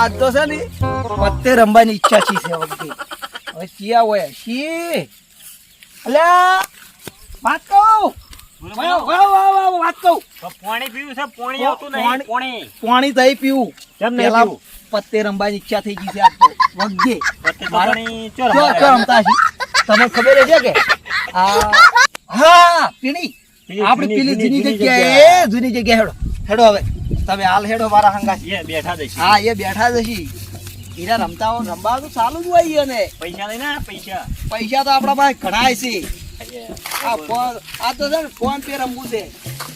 આજ તો છે ને પત્તે રમવાની ઈચ્છા છે વખતે. હવે શિયા હોય શી અલ્યા વાત કહું વાત કહું પાણી પીવું છે, પાણી આવતું નહીં. પાણી થઈ પીવું કેમ નહીં પેલા પીવું? પત્તે રમવાની ઈચ્છા થઈ ગઈ છે આજ તો વગજે પત્તે તો મારે- પાણી જો ચો જો રમતા છે તમને ખબર છે કે હા પીણી આપણી પેલી જૂની જગ્યાએ જૂની જગ્યાએ હેડો હેડો હવે તમે હાલ હેડો મારા હંગા એ બેઠા દઈશું. હા એ બેઠા જ હશી એના રમતા હોય રમવા તો ચાલુ જ હોય ને પૈસા લઈને આ પૈસા. પૈસા તો આપણા પાસે ઘણા છે આ ફોન આ તો છે ને ફોન પે રમવું છે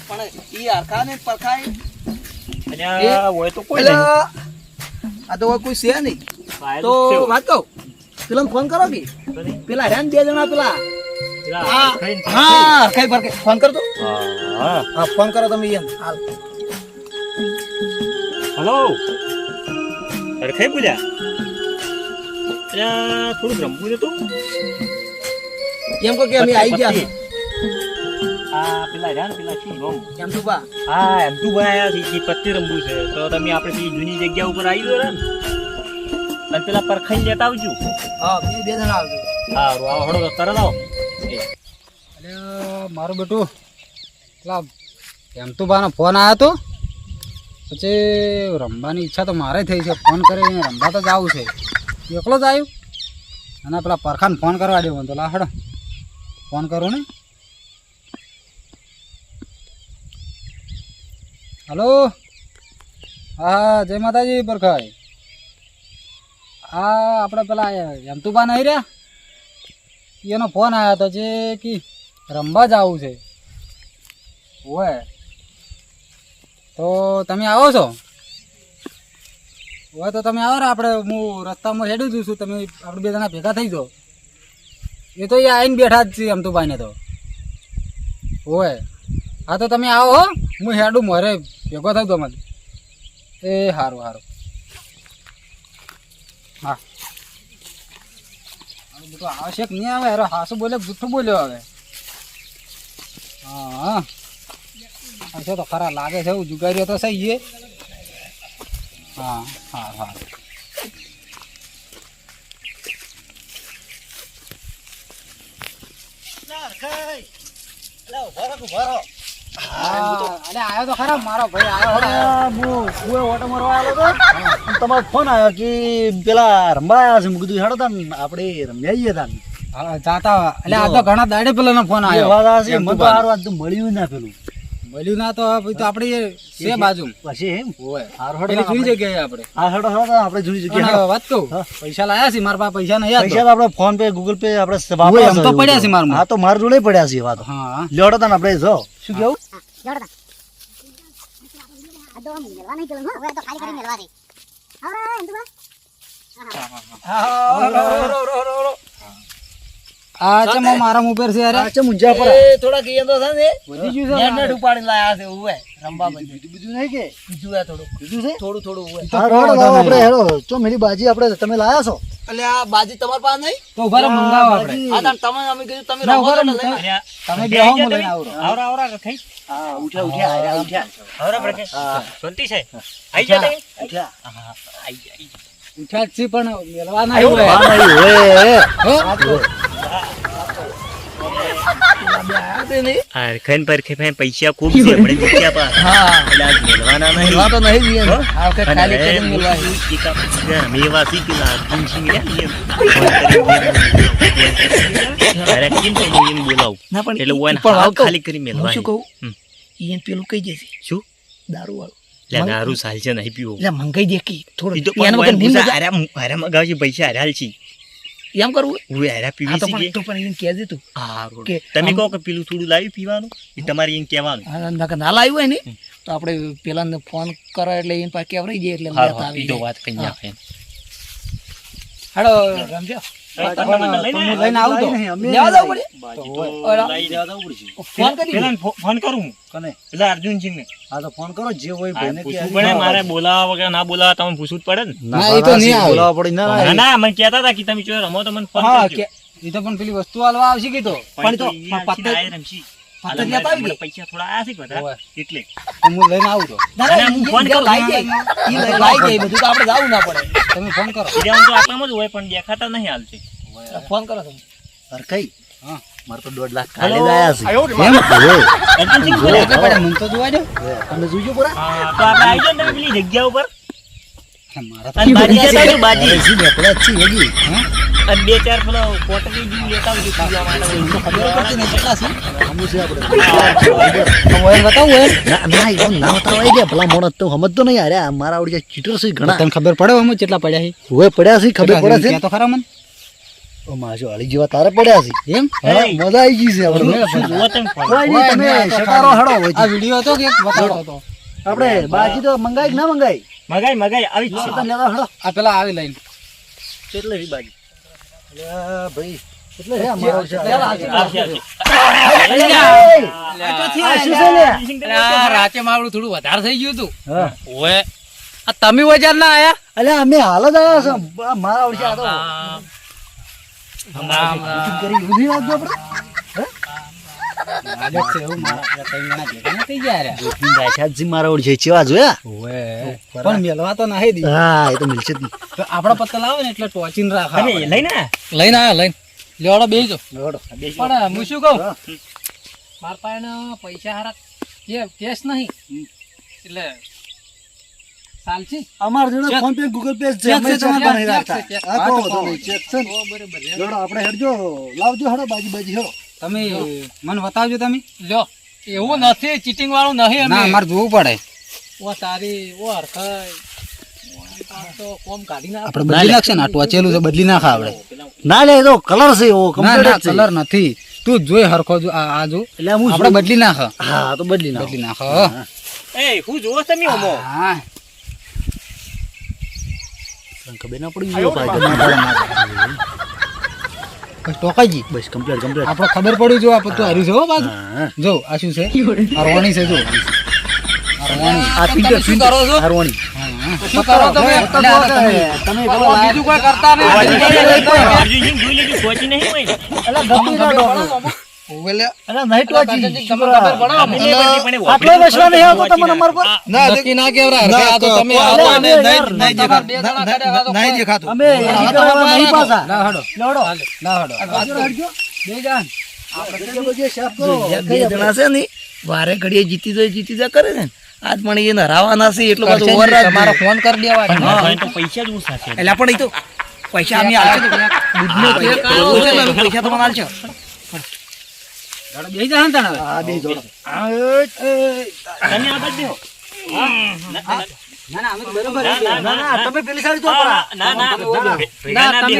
પણ એ હરખા ને પરખાય અલ્યા, હોય તો કોઈ એટલે નહીં. આ તો કોઈ છે નહીં ફાઇલ તો છે. વાત કહું પેલા ફોન કરો કે પેલા હેન બે જણા પેલા પેલા હા ખાઈને હા કઈ પર ફોન કરતો હા. હા ફોન કરો તમે એમ હાલ હલો. અરે કઈ બોલ્યા? અલ્યા, થોડુંક રમવું નતું. એમ કહો કે અમે આવી ગયા છે આ પેલા રહ્યા ને પેલા શું નામ? એમ તો બા હા, એમ તું ભાઈ આયા છે, ઈ પત્તે રમવું છે તો તમે આપણે પેલી જૂની જગ્યા ઉપર આવી દો ને અને પેલા પરખાઈ લેતા આવજો. હા બે જણા આવજો સારું, આવો હળો તરત આવો. અરે મારું બેટું પેલા હેમતુભાનો ફોન આવ્યો હતો પછી રમવાની ઈચ્છા તો મારે થઈ છે. ફોન કરીને રમવા તો જવું છે. એકલો જ આવ્યું અને પેલા પરખાને ફોન કરવા દેવો તો લા હડો ફોન કરું ને. હલો હા જય માતાજી પરખાઈ. હા આપણે પેલા હેમતુભા નહીં રહ્યા એનો ફોન આવ્યો હતો જે કે રમવા જવું છે. હોય તો તમે આવો છો? હોય તો તમે આવો ને આપણે હું રસ્તામાં હેડું છું છું તમે આપણે બે જણા ભેગા થઈ જાઓ. એ તો એ આવીને બેઠા જ છે હેમતુભાઈને તો. હોય હા તો તમે આવો હો હું હેડું મારે ભેગો થઈ દો મને. એ સારું સારું હા તો આવશ્યક નહીં આવે. અરે હાસું બોલે જૂઠું બોલ્યો હવે. હા હશે તો ખરા લાગે છે એવું જુગારીઓ તો સહી છે. હા હા હા અરે આવ્યો તો ખરા મારો ભાઈ આવ્યો. ઓટો મારવા આવ્યો હતો તમારો ફોન આવ્યો કે પેલા રમવા આવ્યા છે મેં કીધું હેડો તા આપણે રમી આવીએ તા હા જાતા એટલે આ તો ઘણા દાડે પેલાનો ફોન આવ્યો. મને તો હારું આજ તો મળ્યું ના પેલું મળ્યું ના તો પછી તો આપણે છે બાજુ પછી એમ હોય હારું પેલી હેડો જૂની જગ્યાએ આપણે. હા હેડો હેડો આપણે જૂની જગ્યાએ પણ વાત કહું પૈસા લાયા છે મારા પાસે પૈસા નહીં પૈસા તો આપણે ફોન પે ગૂગલ પે આપણે હોય, એમ તો પડ્યા છે મારા હા તો મારા જોડે પડ્યા છે વાત હા લેવડો તા ને આપણે જો શું કેવું આ છે મારા ઉપર છે યાર. અચ્છા મુંજા પર થોડા કીએ તો છે ને વધી ગયું છે નેટ નેટ ઉપાડીને લાયા છે ઉવે રંબા બધું બીજું નહીં કે બીજું આ થોડું થોડું થોડું ઉવે હા, હેડો, હેડો, આપણે હેડો ચો મેરી બાજી આપણે તમે લાયા છો એટલે આ બાજી તમાર પાસે નહીં તો ઉભા રહો, મંગાવો આપણે. આ તાર તમે અમે કીધું તમે ના, રમો ઉભા રહો, ને લઈને. અલ્યા, તમે બે બેહો, આઈ હું ગયા લઈને તમે? આવું. આવરા આવરા ખાઈ. હા ઉઠ્યા આવરા પડકે. શાંતિ છે. આઈ ગયા તમે? ઉઠ્યા હા, આઈ ગયા. ઉઠ્યા જ છે પણ મેળવા ના આવ્યું હોય. આ ખાઈને પર ખાઈને પૈસા ખૂબ છે આપણે જીત્યા પા. એટલે આજ મેળવાના નહીં. મેળવા તો નહીં જ એમ. આ વખતે અને ખાલી હવે કરીને મેળવા છે. મેવા શી પેલા પિંચી રહ્યા ને એમ. અરે કેમ તો હું એમ બોલાવું. ના પણ એટલે ઓન પણ હાવ વાત કહું. ખાલી કરી હું મેલવા. શું કહું હમ. ઈયન પેલું કઈ જશે શું? દારૂ વાળું લે દારૂ સાલ છે નહીં પીવો. એટલે મંગાઈ દે કે ઈ તો થોડું પણ એના ઓન વગર નહીં પૂછા, મજા. હારા મગાવશે પૈસા હારાલ છે. એમ કરવું હું હારા આ પીવી તો છે પણ તો પણ એને કહેજે તું હારું. કે તમે આમ- કહો કે પેલું થોડું લાવી પીવાનું એ તમારે એમ કહેવાનું. આ નકર ના લાવ્યું હોય ને તો આપણે પેલાને ફોન કરો એટલે એની પાસે કેવરાઈ જાય એટલે હારું, લેતા હારું. ઈ આવી તો જાય. વાત કઈ હા. નાખે. હાલો રમજો તમે મને લઈને તમે લઈને આવો તો. લેવા જવું પડે બાજી તો તો ઓલા. લઈ જવા જવું પડશે. ફોન કરી પેલાને ફોન કરું હું. કને પેલા અર્જુનસિંહ ને હા તો ફોન કરો જે હોય પૂછવું પડે મારે બોલાવા વગર ના બોલાવા તમે પૂછવું જ પડે ને. ના, એ તો નહીં આવે. બોલાવવા પડે ના ના ના મને કહેતા હતા કે તમે જો રમો તો મને ફોન હા કરજો. કે એ તો પણ પેલી વસ્તુ હાલવા આવશે કે તો પણ તો ઈ આવશે ને પત્તે- આ રમશી. પત્તર લેતા આવી મને પૈસા થોડા આયા છે બધા ઓય. એટલે તો હું લઈને આવું તો ના, ના, હું ઈ ફોન બીજા કરું. લાઈ જાય. ઈ લાઈ જાય બધું તો આપણે જાવું ના પડે. તમે ફોન કરો હીરામાં તો આટલામાં જ હોય પણ દેખાતા નહીં હાલથી ફોન કરો તમે. હરખાઈ હા મારે તો 1.5 લાખ કાઢી લાયા છે એમ અર્જુનસિંહ બોલે. એટલે પડે મને તો જોવા દો તમે જોજો પૂરા હા, તો આપણે આવી જાઓ ને તમે પેલી જગ્યા ઉપર મારા તો અને બાજી લેતા આવજો, બાજી હજી નેકળ્યા જ છીએ હજી. અને 2-4 પેલો પોટલી જેવું લેતા આવજો પીવા માટે. ખબર પડતી નહીં કેટલા છે. આમું છે આપણે. ઓય બતાવું ઓય ના ના એ તો ના બતાવાય ગયા ભલા મોણસ તો સમજતો નહીં યાર આ મારા આવડી ચીટર છે ઘણા તને ખબર પડે અમે કેટલા પડ્યા છે હોય પડ્યા છે ખબર પડે છે ક્યાં તો ખરા મને ઓ માજો હળી જેવા તારે પડ્યા છે એમ હા મજા આવી ગઈ છે આપણે શું જોવો તમે ફોન? કોઈ નહીં તમે શટારો હડો હોય આ વિડિયો હતો કે એક બતાવતો હતો આપણે બાજી તો મંગાઈ કે ના મંગાઈ મગાઈ મગાઈ આવી જ છે. તમે લેવા હડો આ પેલા આવી લઈને કેટલે છે બાજી? અલ્યા ભાઈ એટલે છે અમારો છે આવશે, આવશે. આ શું છે લે અર્જુનસિંહ તમે આ રાતે મારું થોડું વધારે થઈ ગયું હતું હા ઓએ આ તમે વજાર ના આયા અલ્યા અમે હાલ જ આયા છે આ મારા આવડી આ તો રામ શૂટિંગ કરી ઊભી રાખજો આપણે આદત છે એવું મારા પેલા ત્રણ જણા ભેગા ના થઈ ગયા રે રાશાદજી મારા આવડી છે ચેવા જોયા ઓએ પણ મેલવા તો નાહી દી હા એ તો મિલશે જ નહીં તો આપડા પત્તા લાવે ને એટલે ટોચીને રાખા તમે લઈને આયા? લઈને આયા લઈને લેવાડો બેસજો હડો બેસી. પણ હું શું કહું હા. મારા પાસે પૈસા હારા કેશ નહીં એટલે ચાલશે અમાર જોડે ફોન પે ગૂગલ પે છે અમે ચેક છે, જમા નહીં ચેક રાખતા છે, ચેક. આ હા, તો તો વાંધો નહીં, ચેક છે ને. ઓ બરાબર છે. જોડો આપણે હેડજો લાવજો હડો બાજી બાજી હડો તમે મને બતાવજો તમે લ્યો એવું નથી ચીટિંગ વાળું નહીં ના અમે મારે જોવું પડે ઓ તારી ઓ હરખાઈ આ તો કોમ કાઢી નાખ આપણે બદલી નાખશે ને આ ટોચેલું છે બદલી નાખા આપણે ના લે એ તો કલર છે એવો ના કમ્પ્લીટ ના જ છે કલર નથી તું જોઈ હરખો જો આ જો એટલે હું આપણે બદલી નાખ હા તો બદલી નાખો બદલી નાખ એ હું જોવો તમે ઓમો? હા તને ખબર ના પડી ગયો ભાઈ ના પડે, ના પડે. બસ ટોકાજી બસ કમ્પ્લીટ કમ્પ્લીટ આપણે ખબર પડી જો આ તું હાર્યું છે હો બાજુ હા જો આ શું છે આ રોણી છે જો આ રોણી આ પિન્ટર શું કરો છો? હારવાણી શું કરો તમે તમે તમે પેલો બીજું કોઈ કરતા નહીં અર્જુનસિંહ જોઈ લેજો, સોચી નહીં હોય ને. અલા ગપ્પી ના ડોકો અલા નહીં ટોચી તમને ખબર પડે આપણે નહીં પડતી, પણ એ આટલો વસવા નહીં આવતો તમને અમાર પર નક્કી ના કેવરા હરખાઈ આ તો તમે આવો અને નહીં દેખાતું. અમે એની કરવા નહીં પાછા ના હડો લડો ના હડો બે જાન બજે સાફ કરો બે જણા છે ને વારે ઘડીએ જીતી જાય કરે ને આજ પણ એને હરાવાના છે એટલું બધું ઓવર રાખ તમારો ફોન કરી દેવા પણ મારે તો પૈસા જ ઓછા છે. એટલે પણ એ તો પૈસા અમે આલશે તો દૂધનો તેલ કાઢવો છે ને અમે પૈસા તો મને આલશે. બે જાન તને આ બે જોડો તમે આગળ બેહો. ના ના અમે બરોબર ના, ના ના તમે પેલી સાઈડ તો ના, ના, ના, ભેગા ના તમે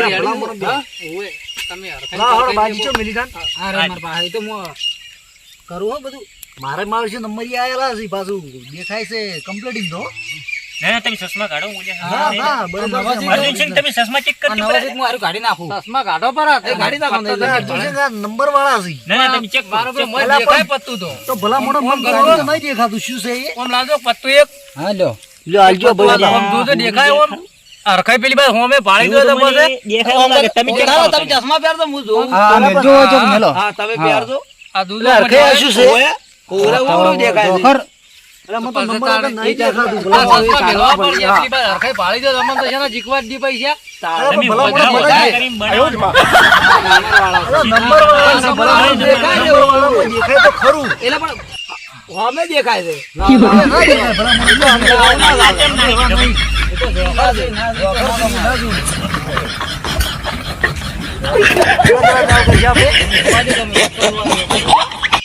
બેહો. ઓએ તમે હરખાઈ ના હડો બાજી ચો મિલી જાન આ રે માર પાસે તો હું કરું હો બધું મારે મારું છે નંબર આયેલા છે પાછું દેખાય છે કમ્પ્લીટિંગ તો ના, ના, તમે ચશ્મા કાઢો, હું જે હા હા બરોબર છે અર્જુનસિંહ, તમે ચશ્મા ચેક આ કરજો નવા બરાબર. હું હારું કાઢી નાખું ચશ્મા કાઢો પર એ ગાડી નાખો ને એટલે અર્જુન છે ને નંબર વાળા છે ના, ના, તમે ચેક કરો, મારો ચેક મોય કરો. દેખાય પત્તું તો તો ભલા મોટો મન ગાડી તો નહીં દેખાતું શું છે એ ઓમ લાવજો પત્તું એક હા લ્યો લ્યો આલજો ભાઈ ઓમ જોજો દેખાય ઓમ હરખાઈ પેલી બાજુ હોમે પાડી દો તો એવું તો મને પછી દેખાય એવું લાગે. તમે ચેક કરો, તમે. ચશ્મા પહેરજો હું જોઉં. હા મેલજો જો મેલો હા તમે પહેરજો. આ દૂધ એટલે હરખાઈ શું છે ઓરે ઓરું દેખાય છે. ખર એટલે મને તો નંબર વગર નહીં દેખાતું આ ભલા મોટો. ચશ્મા મેલવા પડશે. એટલી બાર હરખાઈ પાડી દો તમને તો છે ને જીકવા જ દી પૈસા અરે તમે ભલા વધારે મોટો વધારે દેખાય. કરીને બનાવો. અરે નંબર વાળા છે, ભલા મોટો દેખાય છે, ભલા મોટો દેખાય તો ખરું એટલે પણ હોમે દેખાય છે. ના દેખાય, ભલા મોટો સાચેમ નહીં, ગમે.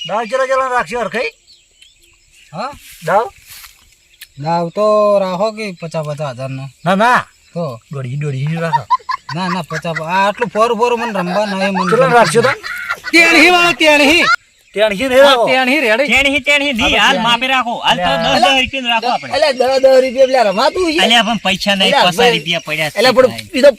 દાવ જરા રાખશે હરખાઈ હા દાવ દાવ તો રાખો કે 50,000 નો ના ના તો દોડી રાખો ના ના 50 આ આટલું ફોર મને રમવા નહીં મને કેટલા રાખશો તો તેણહી વાળો તેણહી ત્યાં નહીં રાખો તેણહી રેડી તેણહી દી, હાલ માપે રાખો. હાલ તો 10 રૂપિયા રાખો આપણે. એટલે 10 રૂપિયા પેલા રમાતું છે. અલ્યા પણ પૈસા નહીં, અલ્યા, 50 રૂપિયા પડ્યા છે. એટલે પણ ઈ તો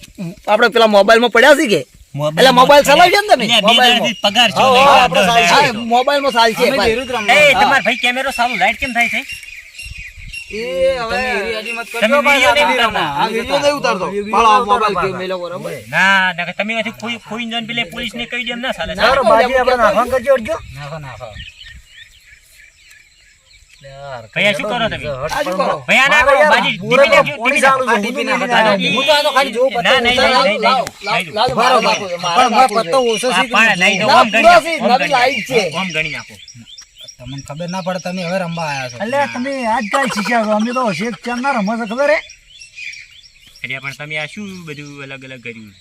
આપણે પેલા મોબાઈલમાં પડ્યા છે કે એટલે મોબાઈલ ચલાવજો ને તમે અલ્યા, બે મોબાઈલમાં. દાડાથી પગાર છો હા, નહીં, આપણે 10 સાચી. દાડા. હા, મોબાઈલમાં ચાલ છે અમે ભાઈ. જરૂર રમવા એ તમાર ભાઈ કેમેરો સારું લાઈટ કેમ થાય છે? એ હવે તમે એરી આજી મત તમે કરજો વિડીયો નહીં ભાઈ. ઉતારતા. આ વિડિયો નહીં ઉતારતો પાળો મોબાઈલ કે મેલો બરાબર ના ના, તમે અહીંથી ખોઈ જઈને પેલે પોલીસને કહી દે એમ ના ચાલે. સારો બાજી આપણે નાખવાનું કરજો અડજો નાખો નાખો ભૈયા શું કરો તમે આ શું કરો? ભૈયા ના મારે કરો યાર બાજી બોરે ટીપી તો નાખજો, પોણી ટીપી ચાલુ છે. નાખજો. ટીપી નાખો. ના, હું તો આ તો ખાલી જોઉં પત્તો. ના, નહીં, નહીં, નહીં, નહીં. લાવ, લાવ, બાપુ, મારે પણ બાપુ પત્તો છે. ઓછો હા, છે પણ નહીં તો ના, ઓમ ગણી પૂરો નાખો, છે, ઓમ નવી ગણી લાઈટ છે. નાખો, ઓમ ગણી નાખો. તમને ખબર ના પડે તમે હવે રમવા આવ્યા છો એટલે તમે આજ કાંઈ શીખ્યા છો અમે તો શેખ ચાંદ ના રમો છો ખબર હે એટલે પણ તમે આ શું બધું અલગ અલગ કર્યું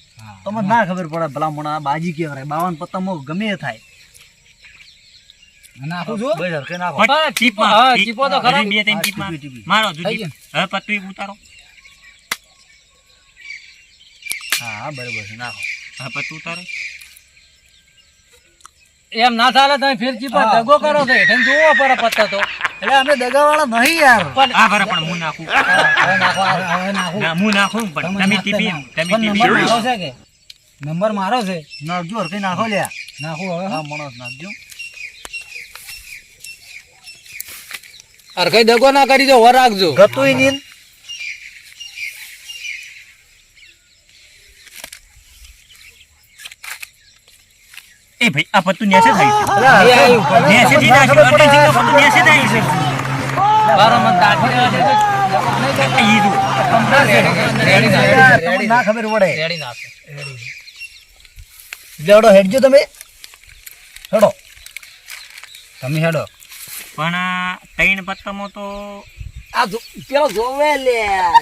તમને ના ખબર પડે ભલા મોણા બાજી કેવરાય 52 પત્તામાં ગમે એ થાય નાખું છું બસ હરખે નાખો પણ ટીપમાં, હા, ટીપ- ટીપો તો ખરા. હજી બે ત્રણ ટીપમાં ટીપી. મારો થઈ જુદી હવે પત્તું ઉતારો હા હા બરાબર છે નાખો હવે પત્તું ઉતારો એમ ના ચાલે તમે ફેર ચીપા હા. દગો કરો છો એને જોવો પડે પત્તા તો એટલે અમે દગાવાળા નહીં યાર આ ભરે પણ હું નાખું હવે નાખો હવે નાખું ના હું નાખું પણ તમે તમે નાખતા ટીપી ના. તમે પણ ટીપી નંબર મારો છે કે નંબર મારો છે નાખજો હરખે નાખો લ્યા નાખું હવે હા માણસ નાખજો અરખાઈ દગો ના કરી દો વર રાખજો ગતુંય નીન એ ભાઈ આ પત્તું નેસે થાય છે અલા, નેસે થી ના નાખ્યું, ખબર પડે. અટેન્શન નું પત્તું નેસે થાય છે બારો મત કાઢી આ ઈ રહ્યું. યાર, તમને ના ખબર પડે રેડી નાખો લેવડો હેડજો તમે હેડો તમે હેડો પણ આ ત્રણ પત્તામાં તો આ પેલો જોવે લે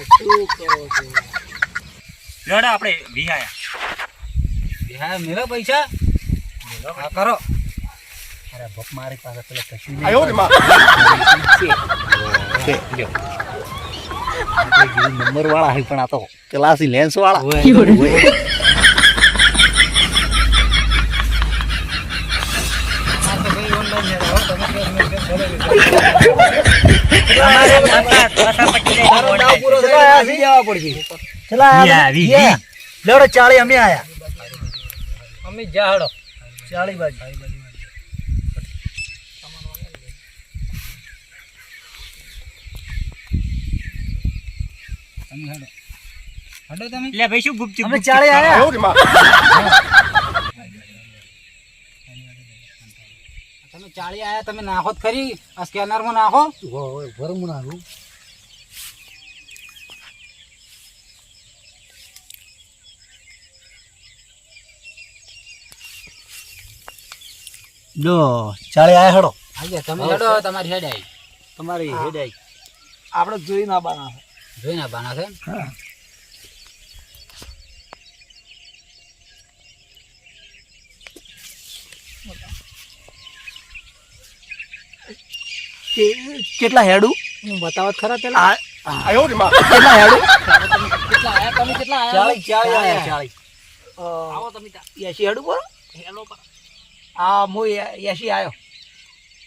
શું કરો છો લડા આપણે વિહાયા હા મેલો પૈસા હા કરો અરે ભપ મારી પાસે પેલા કશું નંબર વાળા હે પણ આ તો ક્લાસી લેન્સ વાળા અમારે પાછા પટી જાય તારો દાવ પૂરો ચલા થાય આયા પછી જવા પડશે ચલા યા, વી, વી. લેવડો ચાળી અમે આયા અમે જા હડો ચાળી બાજુ તમે હેડો હેડો તમે એટલે ભાઈ શું ગુપચુપ અમે ગુપચુપ ચાળી કરો? આયા તમે ચાળી આયા તમે નાખો જ ખરી આ સ્કેનર માં નાખો ભરમું નાખું જો ચાળી આયા હેડો આઈ તમે હેડો તમારી હેડ આવી તમારી હેડ આઈ આપણે જોઈ ના બાના જોઈને બાના છે કેટલા હેડું બતાવત ખરા પેલા કેટલા હેડું કેટલા આયા તમે કેટલા આયા ચાળી ચાળી આયા ચાળી આવો તમે ત્યાં. 80 હેડું બોલો હેલો પર. આ હું 80 આયો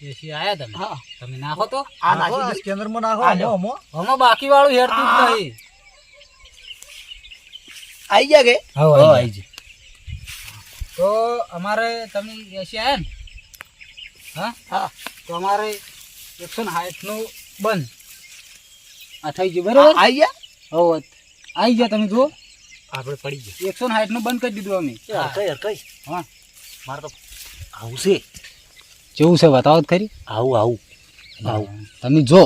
એસી આયા તમે હા તમે નાખો તો આ નાખી સ્કેનર માં નાખો આ લ્યો. હમણાં બાકી વાળું હેડતું જ નહીં આઈ ગયા કે હવે આઈ જાય તો અમારે તમે એસી આયા ને હા હા તો અમારે 160 નું બંધ આ થઈ ગયું બરાબર આઈ ગયા હવે આવી ગયા તમે જુઓ આપણે પડી ગયા 160 નું બંધ કરી દીધું અમે કઈ હા મારે તો આવું છે કેવું છે બતાવો તો ખરી આવું આવું આવું તમે જો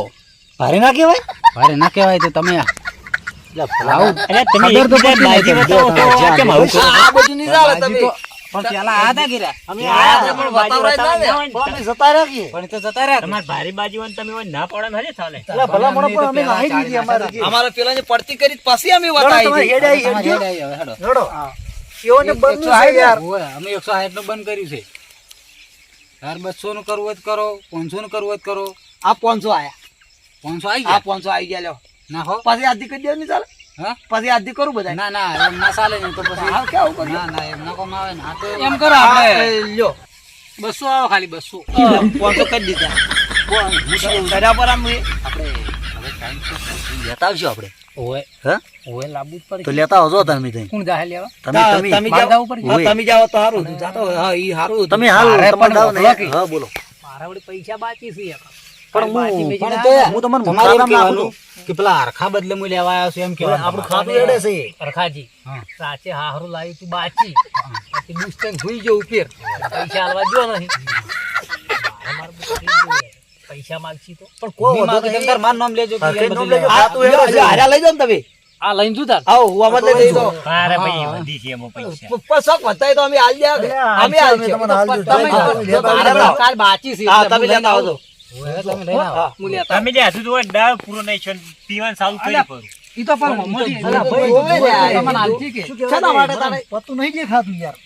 ભારે ના કહેવાય ભારે ના કહેવાય તો તમે આવું અરે તમે ખબર તો એકબીજા પડતી બાજી નહીં બતાવો તમને. તો કેમ આવું કરો? આ બધું નહીં ચાલે તમે પણ પેલા આ હતા ગીરા અમે આયા હતા પણ બતાવરાય ના ને બતાવરાય અમે જતા રાખીએ પણ એ તો જતા રહ્યા તમારે ભારે બાજી હોય ને તમે હોય ના પડે ને હજે ચાલે એટલે ભલા મોણા પણ અમે નાહી દીધી અમારે જે. અમારે પેલા પડતી કરી પછી અમે તમારી બતાવી હેડ આઈ તમારી હેડજો. હેડ આવી હવે હેડો હેડો એઓને બંધ છે યાર ઓય, અમે 160 નું બંધ કર્યું છે યાર 200 નું કરવું હોય તો કરો 500 નું કરવું હોય તો કરો આ 500 આયા 500 આવી આ ગયા 500 આવી ગયા લ્યો નાખો પછી આધી કરી દેવાની ચાલે હા પછી આધી કરું બધા ના ના એમ ના ચાલે ને તો પછી હા કેવું કર્યું ના ના એમ ના કોમ આવે ને આ તો એમ કરો આપણે લ્યો 200 આવો ખાલી 200 500 કરી દીધા કર્યા પર આમ આપણે હવે ટાઈમ છે લેતા આવજો આપણે ઓય હા ઓય લાબુ જ તો પડી લેતા આવજો તમે તઈ કોણ જાહે લેવા તમે તમે તમે મારે જાઓ જવું પડે. હા, તમે જાઓ તો સારું જાતો હા ઈ સારું તમે હાલ મારે તમારે પણ દાવ ને મોકલો કે? હા બોલો મારા વળી પૈસા બાકી છે યાર. પણ બાકી હું બીજી પણ ના તો આવે. હું તમને તમારે એમ મુખારામ નાખું કહેવાનું કે પેલા હરખા બદલે હું લેવા આવ્યો છું એમ કહેવાનું આપણું ખાતું હેડે છે અરખાજી હા. સાચે હારું લાવ્યું તું બાચી પછી દુસ્તન ભૂઈ ગયો ઉપર પૈસા હાલવા જો નહીં મારે બધું થઈ ગયું યાર. પૈસા માંગશી તો પણ કોઈ નહીં વાંધો માગે, નહીં. તમે તાર માર નામ લેજો કે હરખે એ નામ બધું લેજો. લેવા. આ તું હેડો, હાર્યા લઈ જાઓ ને તમે આ લઈને તું તાર આવો હું આમાં લઈ જઈ દો મારે ભાઈ વધી છે એમાં પૈસા પણ શોખ વધતા તો અમે હાલ દે અમે હાલ છે તમને હાલ દઉં. તમે જો તારે તારે લાવો. કાલ બાકી છે હા એટલે તમે હું લેતા આવજો હવે તમે લઈને આવો. હા. હું લેતા તમે જે હતું તો દાળ પૂરો નહીં છે પીવાનું ચાલુ કરી અલ્યા, પડું ઈ તો પણ મમ્મી અલા ભાઈ, ઓવે લે આ. તમને આલતી કે શાના માટે તારે પતું નહીં દેખાતું યાર.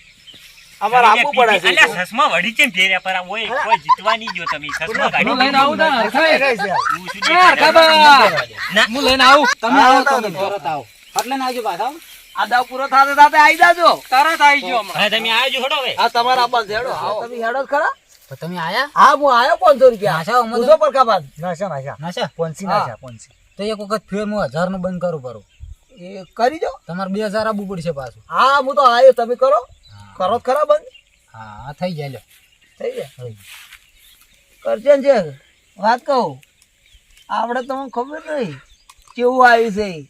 અમારે આપવું પડે છે અલ્યા સસમા વળી છે ને ફેર્યા પર આ ઓય કોઈ જીતવા નહીં જો તમે સસમા ગાડી હું લઈને આવું તાર હરખાઈ. હું શું એ હરખાબા. હું લઈને આવું તમે આવો તમે તરત આવો એટલે ના આવજો પાછા આ દાવ પૂરો થાતે થાતે આવી જાજો તરત આવી ગયો હમણાં. હા તમે આવજો હડો હવે આ તમારા આબા હેડો આવો તમે હેડો જ ખરા તો તમે આયા હા હું આયો 500 રૂપિયા નાશા અમર પૂછો પર કાબાદ નાશા નાશા નાશા પોંચી હા. નાશા પોંચી. તો એક વખત ફેર હું 1000 નું બંધ કરું પરું એ કરી દો તમારે 2000 આપવું પડશે પાછું હા હું તો આયો તમે કરો કરો જ ખરા બંધ હા થઈ જાય લ્યો થઈ જાય કરશે ને છે વાત કહું આપણે તમને ખબર નહીં કેવું આવ્યું છે ઈ.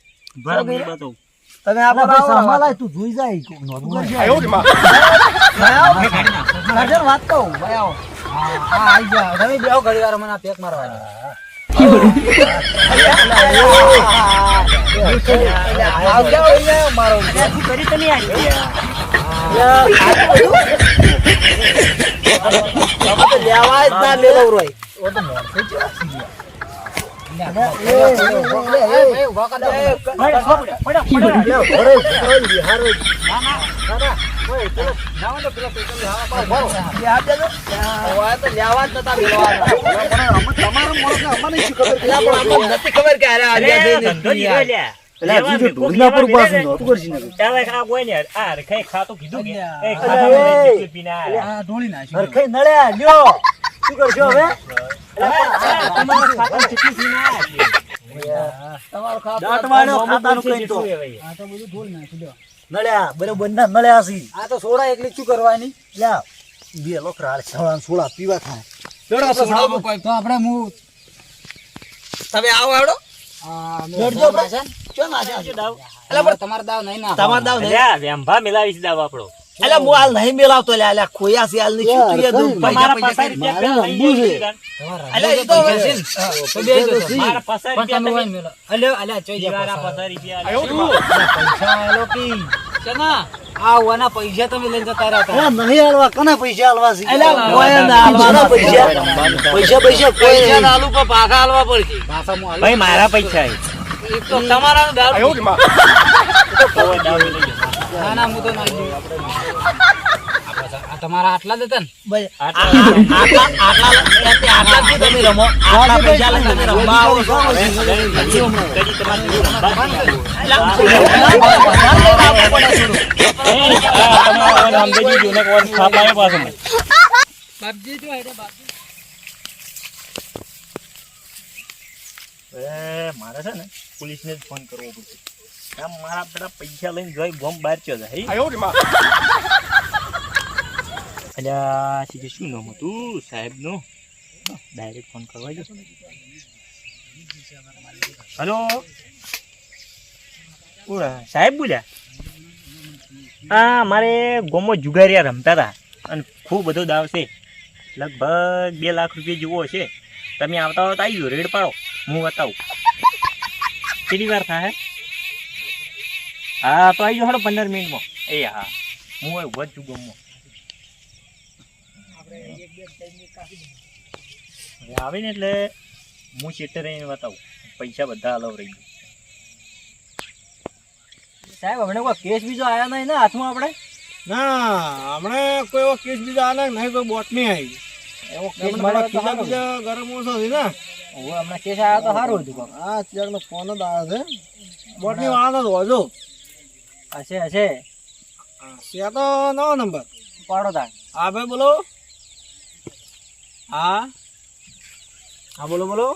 બરાબર બતાવું તમે અલા ભાઈ આપણે સામાન લાય, તું જોઈ જાય કોક નોંધું કરજે. વાત કહું ભાઈ આવો હા આવી જાઓ તમે બેહો ઘડી વાર મને આ પેક મારવાની મારો શું કરી તમે આવી લેવા જ ના લેવો રોય નથી ખબર કે અરે આજે ધંધો લીધો લ્યા પેલા લેવા જીજુ દે, કોક ઢોલના પર લેવા પાસે દે. નહોતું કરશી ને. ચાલે ખા કોઈ ને આ રખાય ખાતો કીધું કે એ અરે, ખાતા જેટલું પીને આયા. આ ઢોળી નાખ્યું હરખે નળ્યા, લ્યો. શું કરશો હવે? તમારા ખાતા જેટલું પીને આયા છે. તમારો ખાતો દાંત વાળો ખાતાનું છે કઈ તો. જેટલું એ ભાઈ. આ તો બધું ઢોળી નાખ્યું લ્યો નળ્યા, બરોબર ના નળ્યા છે. આ તો સોડા એકલી શું કરવાની લ્યા, બે લોકરા હાલે, સવારના સોડા પીવા થાય. તો આપણે હું તમે આવો હેડો આ બેઠજો આપણે. નાશા ને? ક્યાં નાખ્યા છે? તમારે તમારે દાવ નહીં ના તમારે દાવ નહીં અલ્યા, વેંભા મિલાવીશ દાવ આપણો. અલ્યા હું હાલ નહીં મેલાવતો લે અલ્યા ખોયા છે હાલ નહીં શું તું એ દઉં પૈસા મારા પૈસા પચાસ કરી. રૂપિયા મારે પેલા લઈ રમવું છે. જજો. અલ્યા એ તો હવે છે ને. તો બે જો મારા પચાસ પણ રૂપિયા તમે તમે વહીને મેલો અલ્યો અલ્યા જોઈ જીવાના જાઓ પચાસ રૂપિયા આલ્યા. પૈસા આલો કી ચના આ વાના પૈસા તમે લઈને જતા રહ્યા અરે, નહીં હાલવા, કોના પૈસા હાલવા છે? અલ્યા કોઈ ના હાલવાના પૈસા પૈસા કોઈ નહીં. આલુ પર પાકા આલવા પડશે પાછા હું હાલ ભાઈ મારા પૈસા છે. એક તો તમારા દાળ કોઈ દાવ લઈ જજો. ના ના હું તો ના જોઉં. આ તમારા આટલા જ હતા ને ભાઈ, આટલા- આટલા જ તમે રમો આટલા પૈસા લઈને તમે રમવા આવો છો. કદી તમારે બાપજી જો હેડે બાપજી મારે છે ને પોલીસને જ ફોન કરવો પડશે. આમ મારા બધા પૈસા લઈને જોઈ ગોમ બહાર ચો જાય. અલ્યા સીધે શું નામ હતું સાહેબ નું ડાયરેક્ટ ફોન કરવા જો. હલો સાહેબ બોલ્યા? હા મારે ગોમમાં જુગારિયા રમતા હતા અને ખૂબ બધો દાવ છે, લગભગ 2 લાખ રૂપિયા જેવો હશે. તમે આવતા હોય તો આવી ગયો, રેડ પાડો, હું બતાવું. કેટલી વાર થાય? હા તો આવી જાઓ હડો 15 મિનિટમાં. એ હા હું હોય ઉભો જ છું ગોમમાં. આવે ને એટલે હું ચેટર રહીને બતાવું, પૈસા બધા અલાવ રહી ગયું. સાહેબ હમણાં કોઈ કેસ બીજો આયા નહીં ને હાથમાં આપણે ના હમણાં કોઈ એવો કેસ બીજો આને નહીં કોઈ બોટ નહીં આવી એવો કેસ બીજા ગરમ ઓછો છે ને હમણાં કેસ આયા તો સારું હતું કામ. હા અત્યારનો ફોન જ આવે છે બોટની વાળા તો હોજો હશે હશે ત્યાં તો નવો નંબર પાડો તાર. હા ભાઈ બોલો. હા હા બોલો બોલો.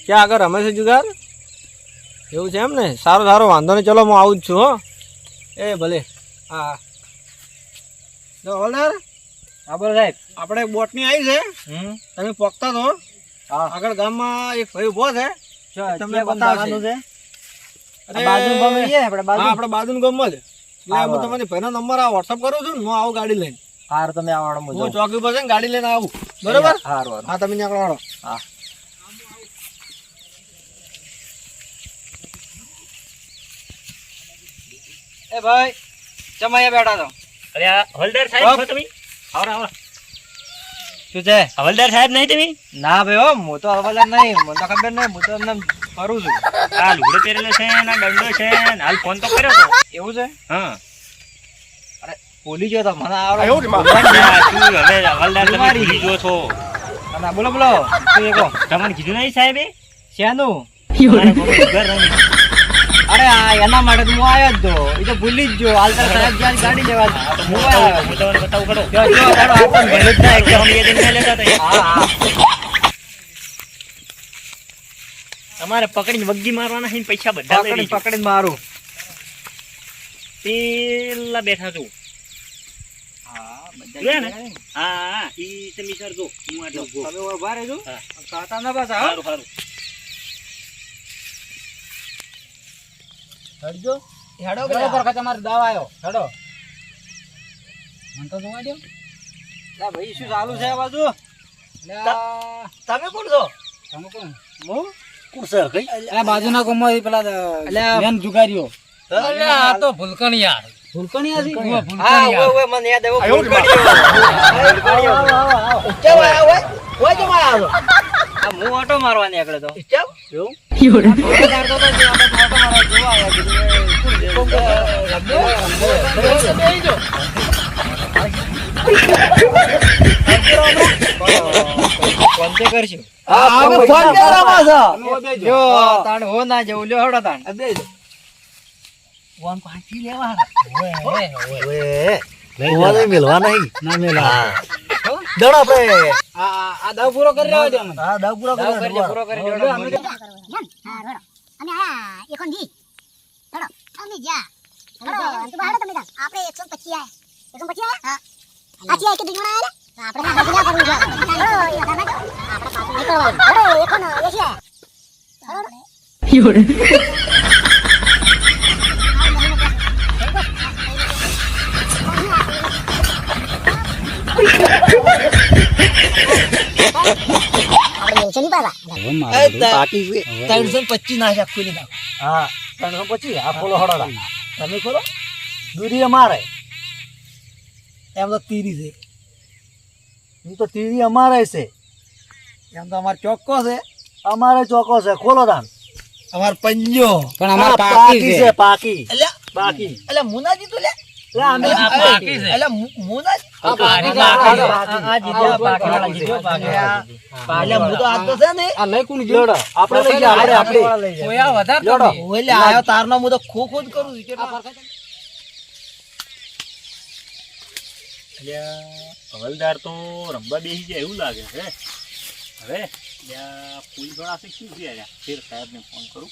ક્યાં આગળ રમે છે જુગાર? એવું છે એમ ને? સારું સારું વાંધો નહીં, ચલો હું આવું જ છું હો. એ ભલે. હા જો હોલ્ડર હા બોલો સાહેબ. આપણે બોટની આવી છે, તમે પોકતા તો હા આગળ ગામમાં એક ભાઈ ઉભો છે, તમને બતાવશે. આ બાજુનું ગામ એ છે, આપણે હા બાજુ. આપણે બાજુનું ગામમાં જ. એટલે હા, હું તમારી ભાઈનો નંબર આ વોટ્સઅપ કરું છું ને, હું આવું ગાડી લઈને. હાર તમે આવવાનો હું મુદ્દો. ચોકી પર છે ને ગાડી લઈને આવું, બરોબર? હારું હારું. હા તમે નીકળો. હા. એ ભાઈ જમાયા બેઠા તો અરે આ હવલદાર સાહેબ છો તમે? આવો આવો. શું છે? હવલદાર સાહેબ નહીં તમે? ના ભાઈ હો, હું તો હવાલા નહીં, મને તો ખબર નહીં, હું તો એમને ફરું છું. આ લુગડો પહેરેલો છે ને આ દંડો છે ને હાલ ફોન તો કર્યો તો. એવું છે? હા. ભૂલી ગયો તો મને આવડે. તું હવે હવલદાર તમે ભૂલી ગયો છો. અને બોલો બોલો શું એ કહો? તમને કીધું નહીં સાહેબે? શેનું? તમારા ગામમાં જુગાર રમી. અરે આ એના માટે તો હું આવ્યો જ તો, એ તો ભૂલી જ ગયો. હાલ તાર સાહેબ જ્યાં ગાડી લેવા હા, તો હું હું આવ્યો. હું તમને બતાવું કરો. જો, જો, હાલો, આ તો ભેળું જ થાય. એકદમ બે દિન લેતા હતા. હા, હા. તમારે પકડીને વગ્ગી મારવાના છે ને પૈસા બધા લઈ પકડીને લેજો. પકડીને મારું. પેલા બેઠા છું. હા, બધા જોયા ને? ગયા ને? હા હા ઈ તમે કરજો હું આટલો ઉભો. તમે ઉભા રહેજો. હા. કાતા ના પાછા, હો. સારું સારું. હટજો. હેડો હેડો બધા. પર તમારે દાવા આવ્યો હેડો મને તો જોવા દો. લા ભાઈ શું ચાલુ છે આ બાજુ? અલ્યા, તમે કોણ છો? તમે કોણ? હું? આ બાજુના ગામમાં પેલા અલ્યા. મેન જુગારીઓ અલ્યા, આ તો ભૂલકણિયા છે? હા, ઓય, ઓય, મને યાદ આવ્યું. ભૂલકણીઓ. કેમ આયા ઓય? ઓય કેમ આયા છો? આ હું ઓટો મારવા નીકળ્યો તો. કેમ? એવું? ઓટો મારતો તો, જે આપણે ઓટો મારવા જોવા આવ્યા. કીધું, બેહી જો. ફોન પે કરશું. હા, અમે ફોન પે રમા છો. જો, તાણ હો ના જવું, લ્યો હેડો તાણ. ફોન પાછી લેવા. ના મેલા આ દાવ પૂરો કરી રહ્યો છે અમને. દાવ કરજો, પૂરો કરી દેજો. અમે તો- અમે આયા એકોન દી ચલો અમે જા ચલો અંત બહાર તમે જા આપણે 125 આયા 125 આયા હા આજી આય કે દુનિયા આયા આપણે ના બગડા કરું જા ચલો એ વધારે ના આપણે પાછું નીકળવાનું ચલો એકોન એસી આયા યોરે આપણે શની પાલા હવે મારે 325 નાખ્યા ખોલી નાખ. હા 325 આ ખોલો હડાડા તમે ખોલો દૂરી અમારે એમ તો 30 છે. હું તો ટીવી અમારે છે એમ તો અમારે ચોક્કો છે. અમારે ચોકો છે ખોલો દાન અમાર પંજો. પણ અમારે આ પાકી છે પાકી અલ્યા બાકી અલ્યા મુનાજી તું લે. અમે પાકી છે. અલ્યા મુનાજી આ પાકી છે. આ જીત્યા પાકી વાળા જીત્યો પાકી. અલ્યા મુ તો આ તો છે ને. આ લઈ કોણ ગયો? જોડો આપણે લઈ ગયા આપણે ઓયા વધારે જોડો ઓલે આયો તારનો મુ તો ખો ખો જ કરું છું. કેટલા અલ્યા હવલદાર તો રમવા બેસી જાય એવું લાગે છે. હવે ત્યાં ફૂલ ગળા છે શું છે યાર? ફેર સાહેબને ફોન કરું.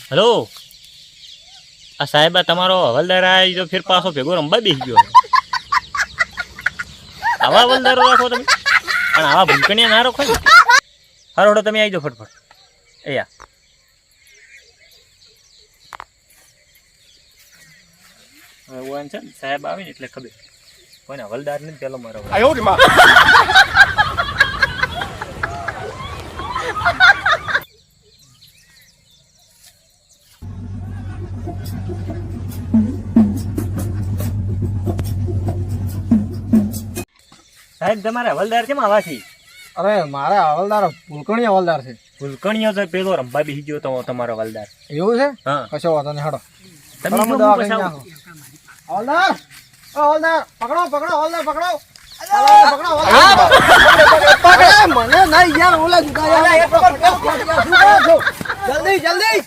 હેલો આ સાહેબ આ તમારો હવલદાર આવી તો ફેર પાછો ભેગો રમવા બેસી ગયો. આવા હવલદારો રાખો તમે પણ આવા ભૂલકણીયા ના રાખો ને. હારો હડો તમે આવી જાઓ ફટફટ. એ યા એવું છે ને સાહેબ આવે ને એટલે ખબર કોઈને હવલદાર ને પેલો મારો સાહેબ તમારે હવલદાર કેમ આવા છે? અરે મારે હવલદાર ભૂલકણી હવલદાર છે. ભૂલકણીઓ તો પેલો રમવા બેસી ગયો તો તમારો હવલદાર. એવું છે? હા કશો વાંધો નહીં હડો તમે હડો, જો દવા હું કરી પસાવું. નાખો. હવલદાર ઓ હવલદાર પકડો પકડો હવલદાર પકડો પકડો હવલદાર મને નહીં યાર ઓલા જલ્દી જલ્દી